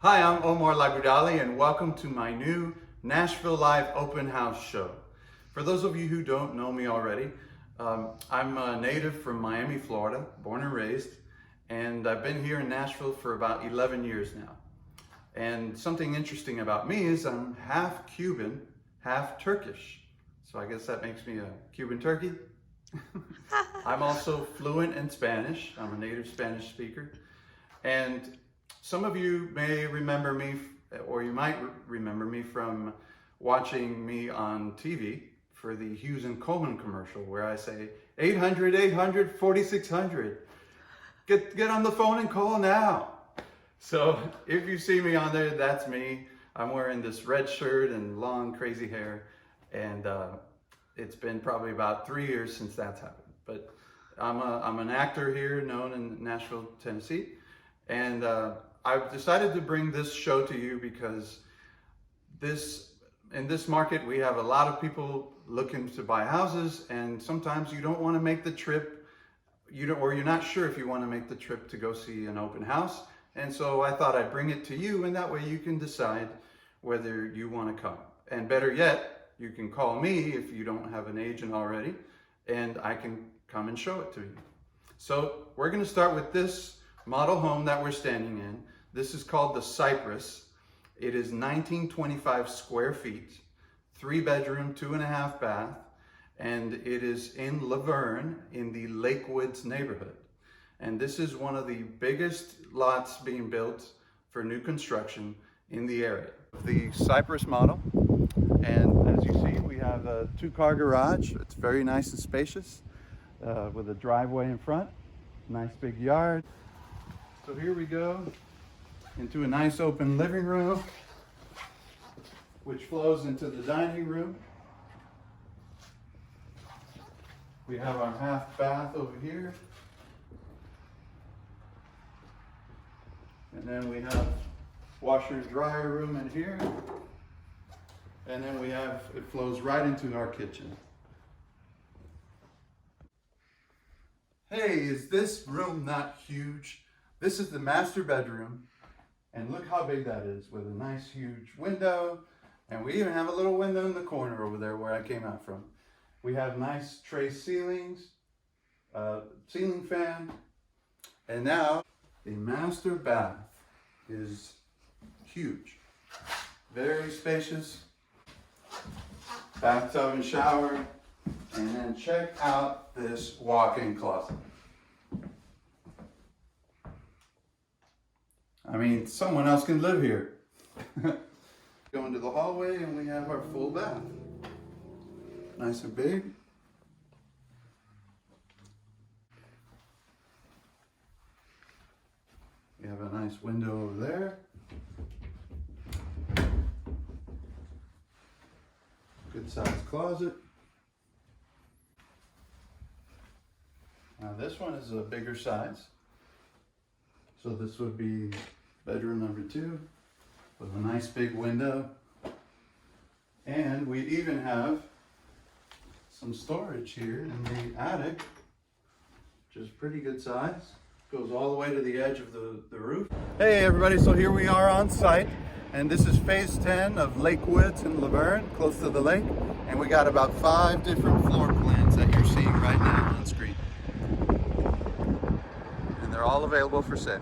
Hi, I'm Omar Lagudali and welcome to my new Nashville Live open house show. For those of you who don't know me already, I'm a native from Miami, Florida, born and raised, and I've been here in Nashville for about 11 years now. And something interesting about me is I'm half Cuban, half Turkish. So I guess that makes me a Cuban turkey. I'm also fluent in Spanish. I'm a native Spanish speaker. And some of you may remember me, or you might remember me from watching me on TV for the Hughes and Coleman commercial where I say, 800, 800, 4600. Get on the phone and call now. So if you see me on there, that's me. I'm wearing this red shirt and long crazy hair. And it's been probably about 3 years since that's happened. But I'm an actor here known in Nashville, Tennessee. And I've decided to bring this show to you because in this market, we have a lot of people looking to buy houses, and sometimes you don't want to make the trip, or you're not sure if you want to make the trip to go see an open house. And so I thought I'd bring it to you, and that way you can decide whether you want to come. And better yet, you can call me if you don't have an agent already, and I can come and show it to you. So we're going to start with this model home that we're standing in. This is called the Cypress. It is 1925 square feet, 3-bedroom, 2.5 bath, and it is in LaVergne in the Lake Woods neighborhood. And this is one of the biggest lots being built for new construction in the area. The Cypress model, and as you see, we have a 2-car garage. It's very nice and spacious with a driveway in front, nice big yard. So here we go into a nice open living room, which flows into the dining room. We have our half bath over here. And then we have washer and dryer room in here. And then it flows right into our kitchen. Hey, is this room not huge? This is the master bedroom. And look how big that is, with a nice huge window. And we even have a little window in the corner over there where I came out from. We have nice tray ceilings, ceiling fan. And now the master bath is huge. Very spacious. Bathtub and shower. And then check out this walk-in closet. I mean, someone else can live here. Go into the hallway and we have our full bath. Nice and big. We have a nice window over there. Good sized closet. Now this one is a bigger size. So this would be bedroom number 2 with a nice big window. And we even have some storage here in the attic, which is pretty good size. Goes all the way to the edge of the roof. Hey everybody, so here we are on site. And this is phase 10 of Lake Woods in LaVergne, close to the lake. And we got about 5 different floor plans that you're seeing right now on screen. And they're all available for sale.